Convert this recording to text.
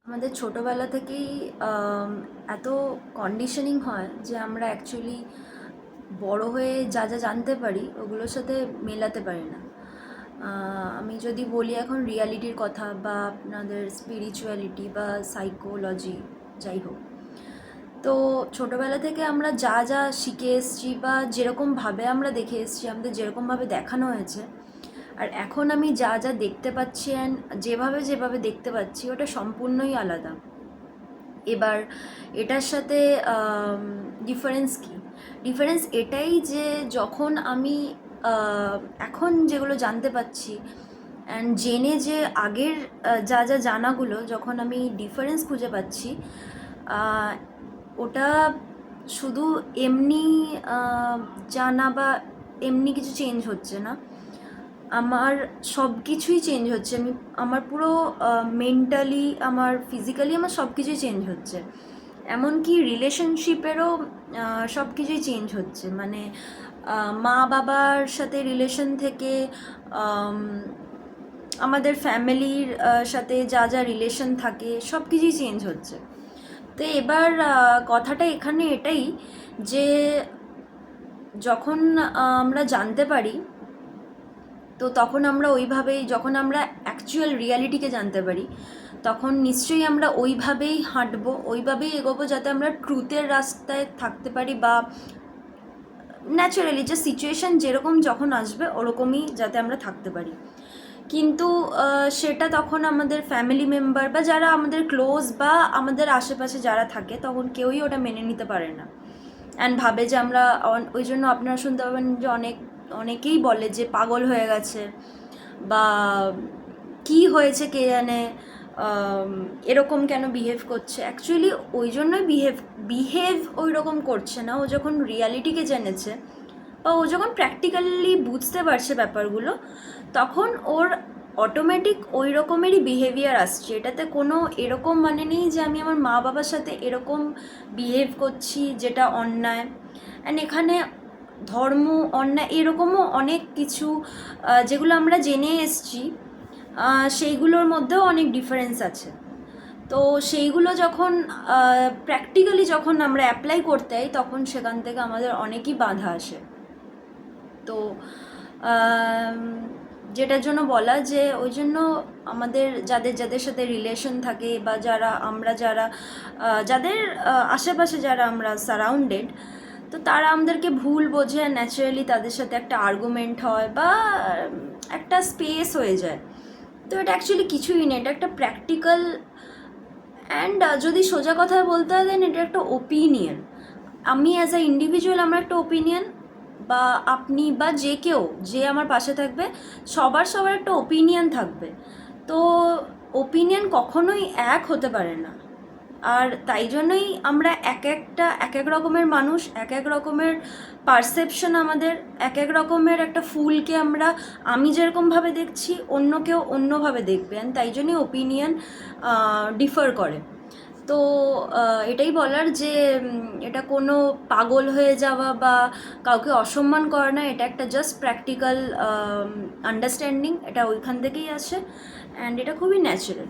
আমাদের ছোটোবেলা থেকেই এত কন্ডিশনিং হয় যে আমরা অ্যাকচুয়ালি বড় হয়ে যা যা জানতে পারি ওগুলোর সাথে মেলাতে পারি না। আমি যদি বলি এখন রিয়ালিটির কথা বা আপনাদের স্পিরিচুয়ালিটি বা সাইকোলজি, যাই হোক, তো ছোটোবেলা থেকে আমরা যা যা শিখে এসেছি বা যেরকমভাবে আমরা দেখে এসেছি, আমাদের যেরকমভাবে দেখানো হয়েছে, আর এখন আমি যা যা দেখতে পাচ্ছি অ্যান্ড যেভাবে যেভাবে দেখতে পাচ্ছি ওটা সম্পূর্ণই আলাদা। এবার এটার সাথে ডিফারেন্স কী? ডিফারেন্স এটাই যে যখন আমি এখন যেগুলো জানতে পাচ্ছি অ্যান্ড জেনে যে আগের যা যা জানাগুলো যখন আমি ডিফারেন্স খুঁজে পাচ্ছি, ওটা শুধু এমনি জানা বা এমনি কিছু চেঞ্জ হচ্ছে না, আমার সব কিছুই চেঞ্জ হচ্ছে। আমার পুরো মেন্টালি, আমার ফিজিক্যালি, আমার সব কিছুই চেঞ্জ হচ্ছে। এমনকি রিলেশনশিপেরও সব কিছুই চেঞ্জ হচ্ছে। মানে মা বাবার সাথে রিলেশন থেকে আমাদের ফ্যামিলির সাথে যা যা রিলেশন থাকে সব কিছুই চেঞ্জ হচ্ছে। তো এবার কথাটা এখানে এটাই যে যখন আমরা জানতে পারি, তো তখন আমরা ওইভাবেই, যখন আমরা অ্যাকচুয়াল রিয়ালিটিকে জানতে পারি, তখন নিশ্চয়ই আমরা ওইভাবেই হাঁটবো, ওইভাবেই এগোবো, যাতে আমরা ট্রুথের রাস্তায় থাকতে পারি বা ন্যাচারালি যে সিচুয়েশান যেরকম যখন আসবে ওরকমই যাতে আমরা থাকতে পারি। কিন্তু সেটা তখন আমাদের ফ্যামিলি মেম্বার বা যারা আমাদের ক্লোজ বা আমাদের আশেপাশে যারা থাকে তখন কেউই ওটা মেনে নিতে পারে না, অ্যান্ড ভাবে যে আমরা, ওই জন্য আপনারা শুনতে পাবেন যে অনেকেই বলে যে পাগল হয়ে গেছে বা কী হয়েছে কে জানে, এরকম কেন বিহেভ করছে। অ্যাকচুয়ালি ওই জন্যই বিহেভ ওই রকম করছে না। ও যখন রিয়ালিটিকে জেনেছে বা ও যখন প্র্যাকটিক্যালি বুঝতে পারছে ব্যাপারগুলো, তখন ওর অটোমেটিক ওই রকমেরই বিহেভিয়ার আসছে। এটাতে কোনো এরকম মানে নেই যে আমি আমার মা বাবার সাথে এরকম বিহেভ করছি যেটা অন্যায়। অ্যান্ড এখানে ধর্ম, অন্যায়, এরকমও অনেক কিছু যেগুলো আমরা জেনে এসছি, সেইগুলোর মধ্যেও অনেক ডিফারেন্স আছে। তো সেইগুলো যখন প্র্যাকটিক্যালি যখন আমরা অ্যাপ্লাই করতে যাই, তখন সেখান থেকে আমাদের অনেকই বাধা আসে। তো যেটার জন্য বলা যে ওই জন্য আমাদের যাদের যাদের সাথে রিলেশন থাকে বা যারা যাদের আশেপাশে যারা আমরা সারাউন্ডেড, তো তারা আমাদেরকে ভুল বোঝে, ন্যাচারালি তাদের সাথে একটা আর্গুমেন্ট হয় বা একটা স্পেস হয়ে যায়। তো এটা অ্যাকচুয়ালি কিছুই না, এটা একটা প্র্যাকটিক্যাল অ্যান্ড যদি সোজা কথা বলতে হয় দেন এটা একটা ওপিনিয়ন। আমি অ্যাজ আ ইন্ডিভিজুয়াল আমার একটা ওপিনিয়ন, বা আপনি বা যে কেউ যে আমার পাশে থাকবে, সবার একটা ওপিনিয়ন থাকবে। তো ওপিনিয়ন কখনোই এক হতে পারে না। আর তাই জন্যই আমরা এক এক রকমের মানুষ, এক রকমের পারসেপশন আমাদের, এক রকমের একটা ফুলকে আমি যেরকমভাবে দেখছি অন্য কেউ অন্যভাবে দেখবেন, তাই জন্যই ওপিনিয়ন ডিফার করে। তো এটাই বলার যে এটা কোনো পাগল হয়ে যাওয়া বা কাউকে অসম্মান করা না, এটা একটা জাস্ট প্র্যাকটিক্যাল আন্ডারস্ট্যান্ডিং, এটা ওইখান থেকেই আসে অ্যান্ড এটা খুবই ন্যাচারাল।